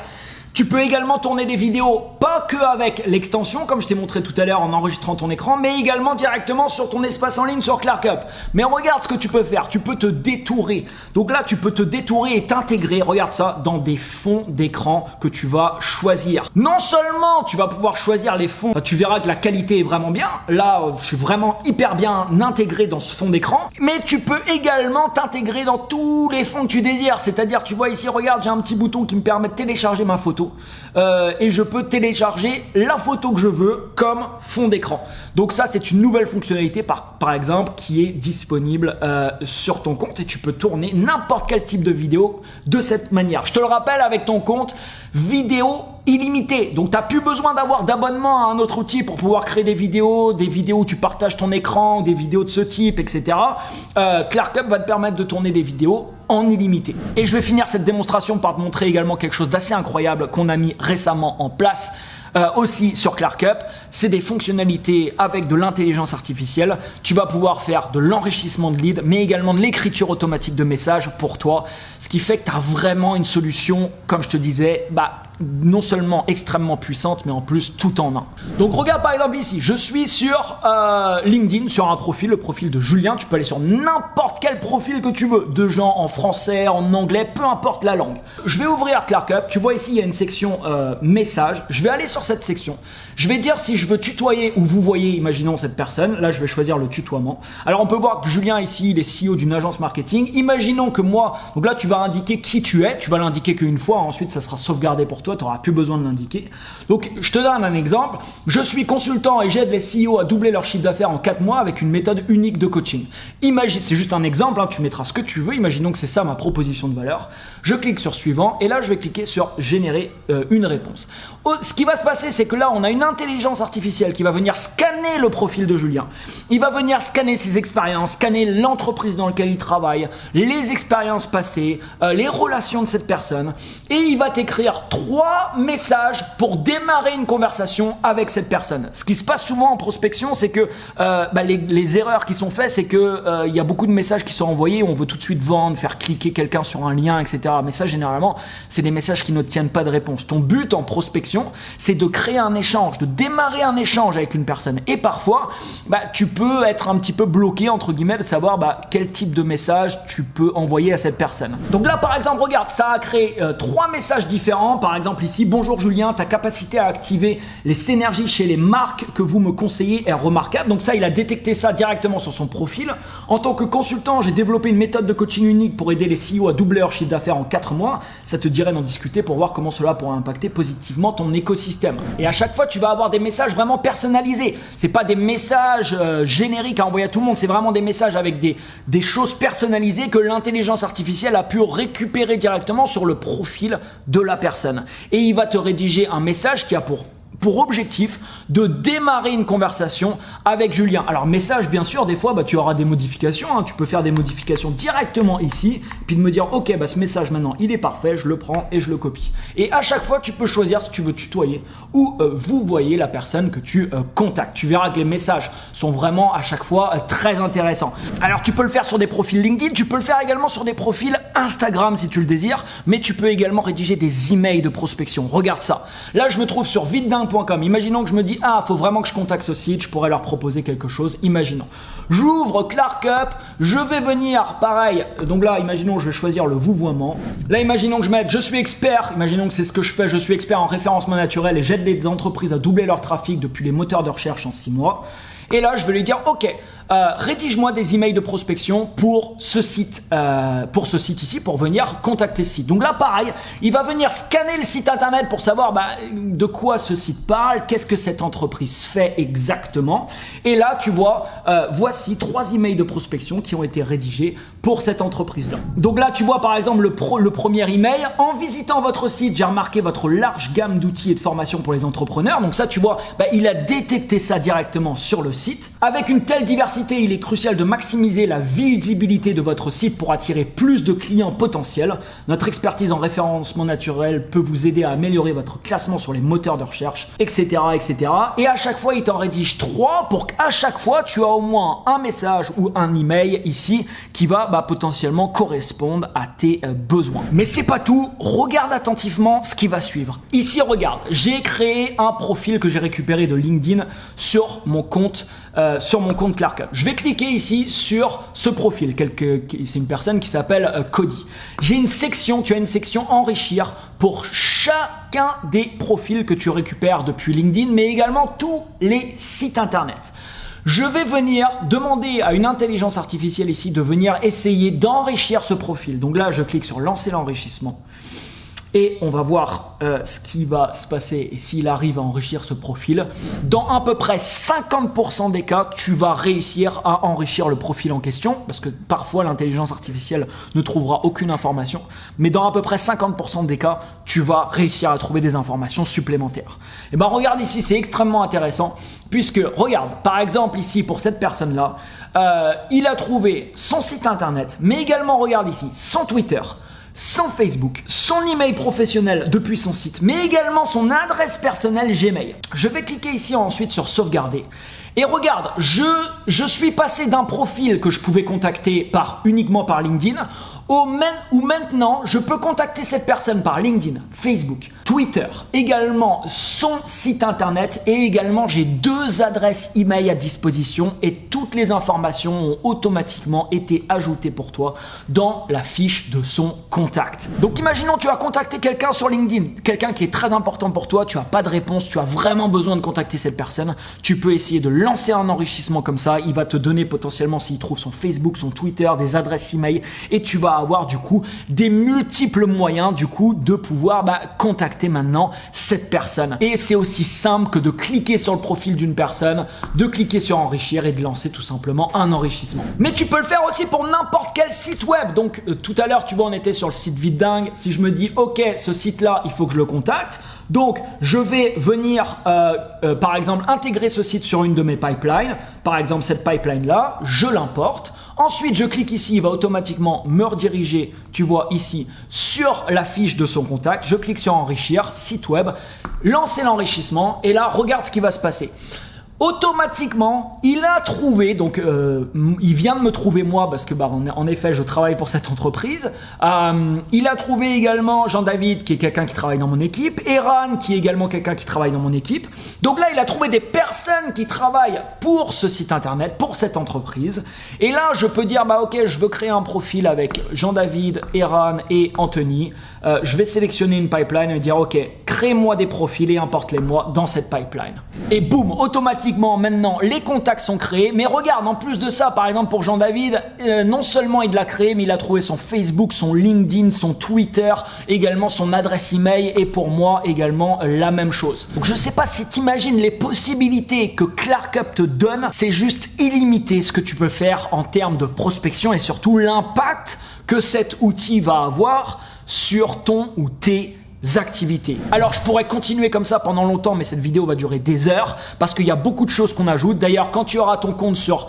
Tu peux également tourner des vidéos, pas que avec l'extension, comme je t'ai montré tout à l'heure en enregistrant ton écran, mais également directement sur ton espace en ligne sur ClarkUp. Mais regarde ce que tu peux faire, tu peux te détourer. Donc là, tu peux te détourer et t'intégrer, regarde ça, dans des fonds d'écran que tu vas choisir. Non seulement tu vas pouvoir choisir les fonds, tu verras que la qualité est vraiment bien. Là, je suis vraiment hyper bien intégré dans ce fond d'écran, mais tu peux également t'intégrer dans tous les fonds que tu désires. C'est-à-dire, tu vois ici, regarde, j'ai un petit bouton qui me permet de télécharger ma photo. Et je peux télécharger la photo que je veux comme fond d'écran. Donc ça, c'est une nouvelle fonctionnalité par exemple qui est disponible sur ton compte et tu peux tourner n'importe quel type de vidéo de cette manière. Je te le rappelle, avec ton compte, vidéo illimité. Donc tu n'as plus besoin d'avoir d'abonnement à un autre outil pour pouvoir créer des vidéos où tu partages ton écran, des vidéos de ce type, etc. ClarkUp va te permettre de tourner des vidéos en illimité. Et je vais finir cette démonstration par te montrer également quelque chose d'assez incroyable qu'on a mis récemment en place. aussi sur ClarkUp, c'est des fonctionnalités avec de l'intelligence artificielle. Tu vas pouvoir faire de l'enrichissement de leads, mais également de l'écriture automatique de messages pour toi, ce qui fait que tu as vraiment une solution, comme je te disais, non seulement extrêmement puissante, mais en plus tout en un. Donc regarde par exemple ici, je suis sur LinkedIn, sur un profil, le profil de Julien. Tu peux aller sur n'importe quel profil que tu veux, de gens en français, en anglais, peu importe la langue. Je vais ouvrir ClarkUp, tu vois ici il y a une section messages, je vais aller sur cette section, je vais dire si je veux tutoyer ou vous voyez, imaginons cette personne, là je vais choisir le tutoiement. Alors on peut voir que Julien ici, il est CEO d'une agence marketing, imaginons que moi, donc là tu vas indiquer qui tu es, tu vas l'indiquer qu'une fois, ensuite ça sera sauvegardé pour toi, tu n'auras plus besoin de l'indiquer. Donc je te donne un exemple, je suis consultant et j'aide les CEO à doubler leur chiffre d'affaires en 4 mois avec une méthode unique de coaching. Imagine, c'est juste un exemple, tu mettras ce que tu veux, imaginons que c'est ça ma proposition de valeur. Je clique sur suivant et là je vais cliquer sur générer une réponse. Ce qui va se passer, c'est que là on a une intelligence artificielle qui va venir scanner le profil de Julien. Il va venir scanner ses expériences, scanner l'entreprise dans laquelle il travaille, les expériences passées, les relations de cette personne, et il va t'écrire 3 messages pour démarrer une conversation avec cette personne. Ce qui se passe souvent en prospection, c'est que les erreurs qui sont faites, c'est que il y a beaucoup de messages qui sont envoyés où on veut tout de suite vendre, faire cliquer quelqu'un sur un lien, etc. Mais ça, généralement, c'est des messages qui ne tiennent pas de réponse. Ton but en prospection, c'est de créer un échange, de démarrer un échange avec une personne. Et parfois, tu peux être un petit peu bloqué, entre guillemets, de savoir quel type de message tu peux envoyer à cette personne. Donc là, par exemple, regarde, ça a créé 3 messages différents. Par exemple ici, bonjour Julien, ta capacité à activer les synergies chez les marques que vous me conseillez est remarquable. Donc ça, il a détecté ça directement sur son profil. En tant que consultant, j'ai développé une méthode de coaching unique pour aider les CEO à doubler leur chiffre d'affaires en 4 mois. Ça te dirait d'en discuter pour voir comment cela pourra impacter positivement ton écosystème. Et à chaque fois, tu vas avoir des messages vraiment personnalisés. C'est pas des messages génériques à envoyer à tout le monde. C'est vraiment des messages avec des choses personnalisées que l'intelligence artificielle a pu récupérer directement sur le profil de la personne. Et il va te rédiger un message qui a pour objectif de démarrer une conversation avec Julien. Alors message, bien sûr, des fois tu auras des modifications, tu peux faire des modifications directement ici, puis de me dire ok, ce message maintenant il est parfait, je le prends et je le copie. Et à chaque fois tu peux choisir si tu veux tutoyer ou vous voyez la personne que tu contactes. Tu verras que les messages sont vraiment à chaque fois très intéressants. Alors tu peux le faire sur des profils LinkedIn, tu peux le faire également sur des profils Instagram si tu le désires, mais tu peux également rédiger des emails de prospection. Regarde ça. Là je me trouve sur videdin.com. Imaginons que je me dis faut vraiment que je contacte ce site, je pourrais leur proposer quelque chose. Imaginons. J'ouvre ClarkUp, je vais venir pareil. Donc là, imaginons je vais choisir le vouvoiement. Là, imaginons que je mette je suis expert. Imaginons que c'est ce que je fais, je suis expert en référencement naturel et j'aide les entreprises à doubler leur trafic depuis les moteurs de recherche en 6 mois. Et là, je vais lui dire ok, rédige-moi des emails de prospection pour ce site ici, pour venir contacter ce site. Donc là, pareil, il va venir scanner le site internet pour savoir de quoi ce site parle, qu'est-ce que cette entreprise fait exactement. Et là, tu vois, voici 3 emails de prospection qui ont été rédigés pour cette entreprise-là. Donc là, tu vois par exemple le premier email. En visitant votre site, j'ai remarqué votre large gamme d'outils et de formations pour les entrepreneurs. Donc ça, tu vois, il a détecté ça directement sur le site. Avec une telle diversité, il est crucial de maximiser la visibilité de votre site pour attirer plus de clients potentiels. Notre expertise en référencement naturel peut vous aider à améliorer votre classement sur les moteurs de recherche, etc., etc. Et à chaque fois, il t'en rédige 3 pour qu'à chaque fois, tu as au moins un message ou un email ici qui va potentiellement correspondre à tes besoins. Mais c'est pas tout. Regarde attentivement ce qui va suivre. Ici, regarde, j'ai créé un profil que j'ai récupéré de LinkedIn sur mon compte ClarkUp. Je vais cliquer ici sur ce profil. C'est une personne qui s'appelle Cody. Tu as une section enrichir pour chacun des profils que tu récupères depuis LinkedIn, mais également tous les sites internet. Je vais venir demander à une intelligence artificielle ici de venir essayer d'enrichir ce profil. Donc là, je clique sur lancer l'enrichissement. Et on va voir ce qui va se passer et s'il arrive à enrichir ce profil. Dans à peu près 50% des cas, tu vas réussir à enrichir le profil en question parce que parfois l'intelligence artificielle ne trouvera aucune information. Mais dans à peu près 50% des cas, tu vas réussir à trouver des informations supplémentaires. Et regarde ici, c'est extrêmement intéressant puisque, regarde, par exemple ici pour cette personne-là, il a trouvé son site internet, mais également, regarde ici, son Twitter, son Facebook, son email professionnel depuis son site, mais également son adresse personnelle Gmail. Je vais cliquer ici ensuite sur sauvegarder. Et regarde, je suis passé d'un profil que je pouvais contacter uniquement par LinkedIn où maintenant je peux contacter cette personne par LinkedIn, Facebook, Twitter, également son site internet et également j'ai 2 adresses email à disposition et toutes les informations ont automatiquement été ajoutées pour toi dans la fiche de son contact. Donc imaginons tu as contacté quelqu'un sur LinkedIn, quelqu'un qui est très important pour toi, tu n'as pas de réponse, tu as vraiment besoin de contacter cette personne, tu peux essayer de lancer un enrichissement comme ça, il va te donner potentiellement s'il trouve son Facebook, son Twitter, des adresses email et tu vas avoir du coup des multiples moyens du coup de pouvoir contacter maintenant cette personne. Et c'est aussi simple que de cliquer sur le profil d'une personne, de cliquer sur enrichir et de lancer tout simplement un enrichissement. Mais tu peux le faire aussi pour n'importe quel site web. Donc tout à l'heure tu vois on était sur le site Vite Dingue. Si je me dis ok ce site là il faut que je le contacte, donc je vais venir par exemple intégrer ce site sur une de mes pipelines, par exemple cette pipeline là, je l'importe. Ensuite, je clique ici, il va automatiquement me rediriger, tu vois ici, sur la fiche de son contact. Je clique sur enrichir, site web, lancer l'enrichissement et là, regarde ce qui va se passer. Automatiquement, il a trouvé, donc il vient de me trouver moi parce que en effet je travaille pour cette entreprise. Il a trouvé également Jean-David qui est quelqu'un qui travaille dans mon équipe, Eran qui est également quelqu'un qui travaille dans mon équipe. Donc là il a trouvé des personnes qui travaillent pour ce site internet, pour cette entreprise. Et là je peux dire ok je veux créer un profil avec Jean-David, Eran et Anthony. Je vais sélectionner une pipeline et dire ok crée-moi des profils et importe-les-moi dans cette pipeline. Et boum, automatiquement maintenant les contacts sont créés. Mais regarde, en plus de ça, par exemple pour Jean-David, non seulement il l'a créé, mais il a trouvé son Facebook, son LinkedIn, son Twitter, également son adresse email et pour moi également la même chose. Donc je sais pas si t'imagines les possibilités que ClarkUp te donne, c'est juste illimité ce que tu peux faire en termes de prospection et surtout l'impact que cet outil va avoir sur ton ou tes activités. Alors je pourrais continuer comme ça pendant longtemps mais cette vidéo va durer des heures parce qu'il y a beaucoup de choses qu'on ajoute. D'ailleurs quand tu auras ton compte sur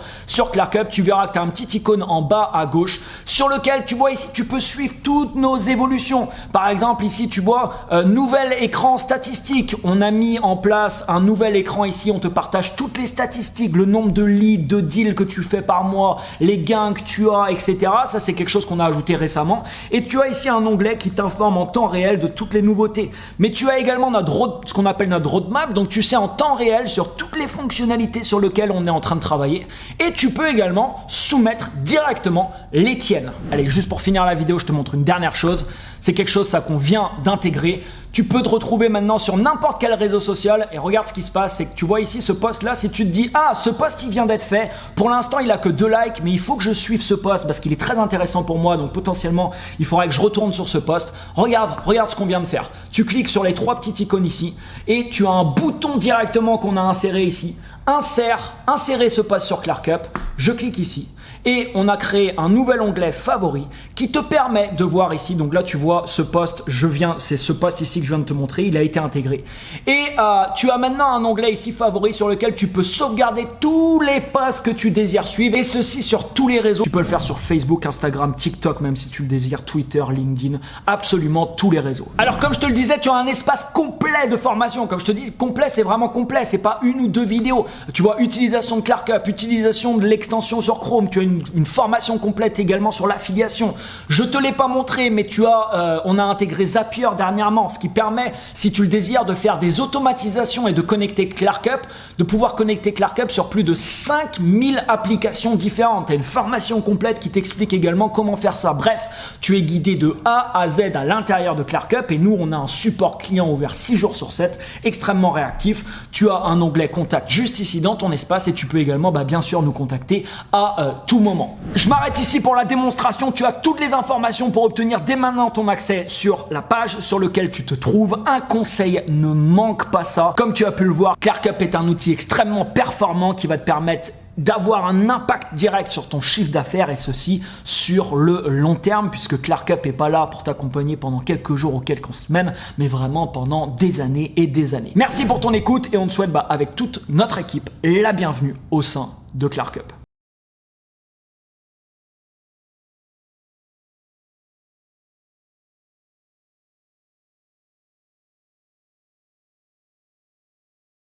ClarkUp, tu verras que tu as un petit icône en bas à gauche sur lequel tu vois ici tu peux suivre toutes nos évolutions. Par exemple ici tu vois nouvel écran statistique. On a mis en place un nouvel écran ici, on te partage toutes les statistiques, le nombre de leads, de deals que tu fais par mois, les gains que tu as, etc. Ça c'est quelque chose qu'on a ajouté récemment. Et tu as ici un onglet qui t'informe en temps réel de toutes les nouveautés. Mais tu as également ce qu'on appelle notre roadmap, donc tu sais en temps réel sur toutes les fonctionnalités sur lesquelles on est en train de travailler et tu peux également soumettre directement les tiennes. Allez, juste pour finir la vidéo, je te montre une dernière chose. C'est quelque chose ça qu'on vient d'intégrer. Tu peux te retrouver maintenant sur n'importe quel réseau social et regarde ce qui se passe, c'est que tu vois ici ce post là, si tu te dis ah ce post il vient d'être fait, pour l'instant il a que 2 likes mais il faut que je suive ce post parce qu'il est très intéressant pour moi donc potentiellement il faudrait que je retourne sur ce post. Regarde ce qu'on vient de faire. Tu cliques sur les 3 petites icônes ici et tu as un bouton directement qu'on a inséré ici. Insérer ce post sur ClarkUp, je clique ici et on a créé un nouvel onglet favori qui te permet de voir ici, donc là tu vois ce post, c'est ce post ici que je viens de te montrer, il a été intégré et tu as maintenant un onglet ici favori sur lequel tu peux sauvegarder tous les posts que tu désires suivre et ceci sur tous les réseaux. Tu peux le faire sur Facebook, Instagram, TikTok même si tu le désires, Twitter, LinkedIn, absolument tous les réseaux. Alors comme je te le disais, tu as un espace complet de formation, comme je te dis complet c'est vraiment complet, c'est pas 1 ou 2 vidéos. Tu vois, utilisation de ClarkUp, utilisation de l'extension sur Chrome, tu as une formation complète également sur l'affiliation. Je te l'ai pas montré, mais on a intégré Zapier dernièrement, ce qui permet, si tu le désires, de faire des automatisations et de connecter ClarkUp, de pouvoir connecter ClarkUp sur plus de 5000 applications différentes. Tu as une formation complète qui t'explique également comment faire ça. Bref, tu es guidé de A à Z à l'intérieur de ClarkUp et nous, on a un support client ouvert 6 jours sur 7, extrêmement réactif. Tu as un onglet contact juste ici dans ton espace et tu peux également bien sûr nous contacter à tout moment. Je m'arrête ici pour la démonstration. Tu as toutes les informations pour obtenir dès maintenant ton accès sur la page sur laquelle tu te trouves. Un conseil, ne manque pas ça. Comme tu as pu le voir, ClarkUp est un outil extrêmement performant qui va te permettre d'avoir un impact direct sur ton chiffre d'affaires et ceci sur le long terme puisque ClarkUp n'est pas là pour t'accompagner pendant quelques jours ou quelques semaines mais vraiment pendant des années et des années. Merci pour ton écoute et on te souhaite avec toute notre équipe la bienvenue au sein de ClarkUp.